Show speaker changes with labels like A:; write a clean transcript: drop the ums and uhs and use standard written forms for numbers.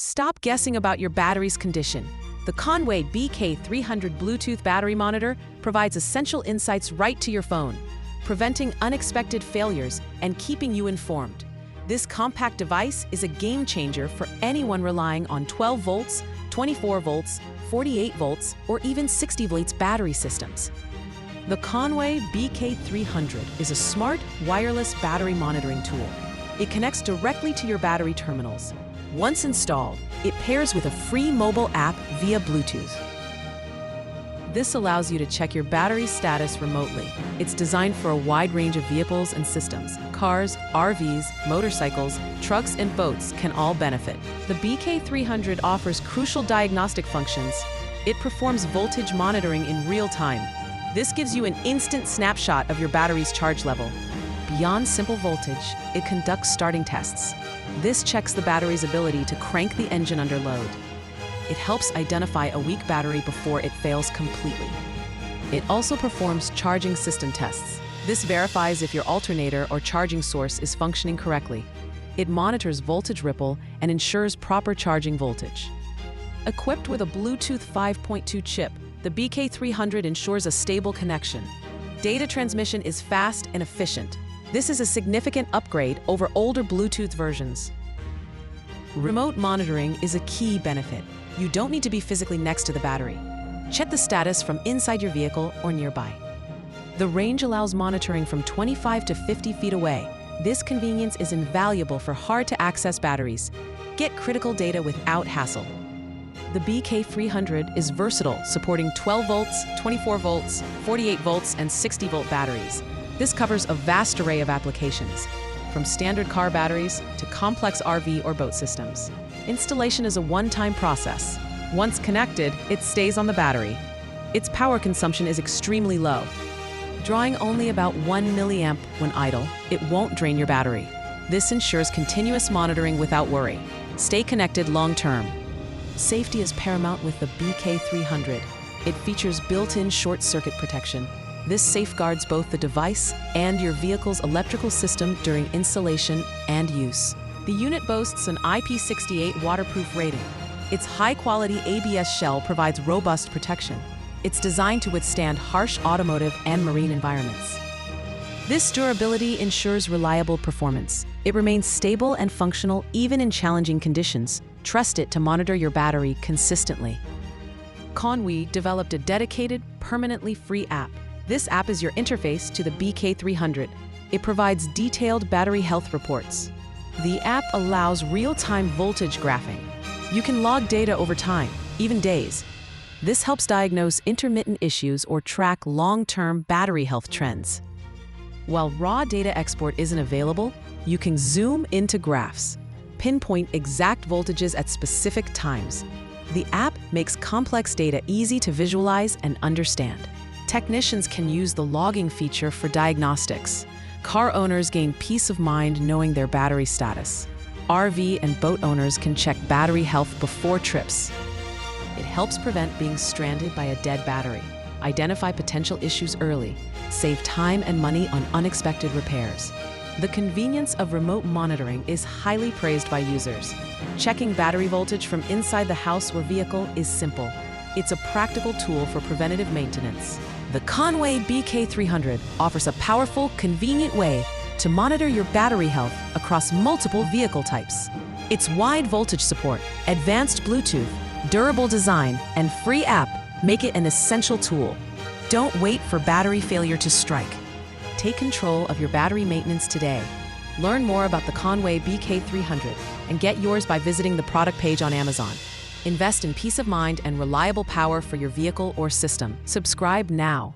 A: Stop guessing about your battery's condition. The KONNWEI BK300 Bluetooth Battery Monitor provides essential insights right to your phone, preventing unexpected failures and keeping you informed. This compact device is a game changer for anyone relying on 12 volts, 24 volts, 48 volts, or even 60 volts battery systems. The KONNWEI BK300 is a smart, wireless battery monitoring tool. It connects directly to your battery terminals. Once installed, it pairs with a free mobile app via Bluetooth. This allows you to check your battery status remotely. It's designed for a wide range of vehicles and systems. Cars, RVs, motorcycles, trucks, and boats can all benefit. The BK300 offers crucial diagnostic functions. It performs voltage monitoring in real time. This gives you an instant snapshot of your battery's charge level. Beyond simple voltage, it conducts starting tests. This checks the battery's ability to crank the engine under load. It helps identify a weak battery before it fails completely. It also performs charging system tests. This verifies if your alternator or charging source is functioning correctly. It monitors voltage ripple and ensures proper charging voltage. Equipped with a Bluetooth 5.2 chip, the BK300 ensures a stable connection. Data transmission is fast and efficient. This is a significant upgrade over older Bluetooth versions. Remote monitoring is a key benefit. You don't need to be physically next to the battery. Check the status from inside your vehicle or nearby. The range allows monitoring from 25 to 50 feet away. This convenience is invaluable for hard-to-access batteries. Get critical data without hassle. The BK300 is versatile, supporting 12 volts, 24 volts, 48 volts, and 60-volt batteries. This covers a vast array of applications, from standard car batteries to complex RV or boat systems. Installation is a one-time process. Once connected, it stays on the battery. Its power consumption is extremely low. Drawing only about 1 milliamp when idle, it won't drain your battery. This ensures continuous monitoring without worry. Stay connected long-term. Safety is paramount with the BK300. It features built-in short-circuit protection. This safeguards both the device and your vehicle's electrical system during installation and use. The unit boasts an IP68 waterproof rating. Its high-quality ABS shell provides robust protection. It's designed to withstand harsh automotive and marine environments. This durability ensures reliable performance. It remains stable and functional even in challenging conditions. Trust it to monitor your battery consistently. KONNWEI developed a dedicated, permanently free app. This app is your interface to the BK300. It provides detailed battery health reports. The app allows real-time voltage graphing. You can log data over time, even days. This helps diagnose intermittent issues or track long-term battery health trends. While raw data export isn't available, you can zoom into graphs, pinpoint exact voltages at specific times. The app makes complex data easy to visualize and understand. Technicians can use the logging feature for diagnostics. Car owners gain peace of mind knowing their battery status. RV and boat owners can check battery health before trips. It helps prevent being stranded by a dead battery, identify potential issues early, save time and money on unexpected repairs. The convenience of remote monitoring is highly praised by users. Checking battery voltage from inside the house or vehicle is simple. It's a practical tool for preventative maintenance. The KONNWEI BK300 offers a powerful, convenient way to monitor your battery health across multiple vehicle types. Its wide voltage support, advanced Bluetooth, durable design, and free app make it an essential tool. Don't wait for battery failure to strike. Take control of your battery maintenance today. Learn more about the KONNWEI BK300 and get yours by visiting the product page on Amazon. Invest in peace of mind and reliable power for your vehicle or system. Subscribe now.